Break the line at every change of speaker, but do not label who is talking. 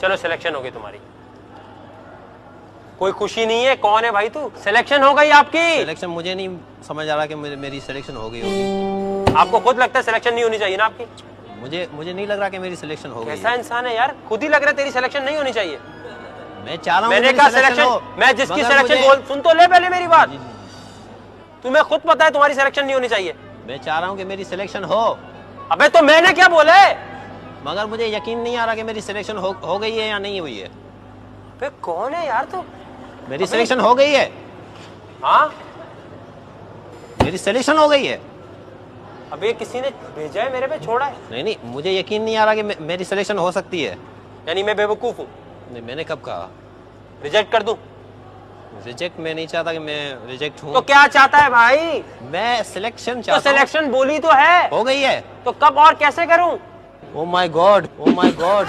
चलो सिलेक्शन हो गई तुम्हारी। कोई खुशी नहीं है? कौन है भाई तू? सिलेक्शन हो गई आपकी।
सिलेक्शन मुझे नहीं समझ आ रहा कि मेरी सिलेक्शन हो गई होगी।
आपको खुद लगता है सिलेक्शन नहीं होनी चाहिए ना आपकी?
मुझे नहीं लग रहा कि मेरी सिलेक्शन हो गई
कैसा
है।
इंसान है यार, खुद ही लग रहा है तेरी सिलेक्शन नहीं होनी चाहिए।
मैं चाह रहा हूँ
मैंने कहा सिलेक्शन, मैं जिसकी सिलेक्शन बोल, सुन तो ले पहले मेरी बात। तुम्हें खुद पता है तुम्हारी सिलेक्शन नहीं होनी चाहिए।
मैं चाह रहा हूँ कि मेरी सिलेक्शन हो।
अबे तो मैंने क्या बोले?
मगर मुझे यकीन नहीं आ रहा कि मेरी सिलेक्शन हो गई है या नहीं हुई है।
अबे कौन है यार तू?
मेरी सिलेक्शन हो गई है।
हाँ
मेरी सिलेक्शन हो गई है।
अबे किसी ने भेजा है मेरे पे, छोड़ा है?
नहीं, मुझे यकीन नहीं आ रहा कि मेरी सिलेक्शन हो सकती है।
यानी मैं बेवकूफ हूँ?
नहीं, मैंने कब कहा?
रिजेक्ट कर दूं?
रिजेक्ट मैं नहीं चाहता कि मैं रिजेक्ट हूँ।
तो क्या चाहता है भाई?
मैं सिलेक्शन
तो
चाहता हूँ।
सिलेक्शन बोली तो है।
हो गई है।
तो कब और कैसे करूं?
Oh my God, oh my God.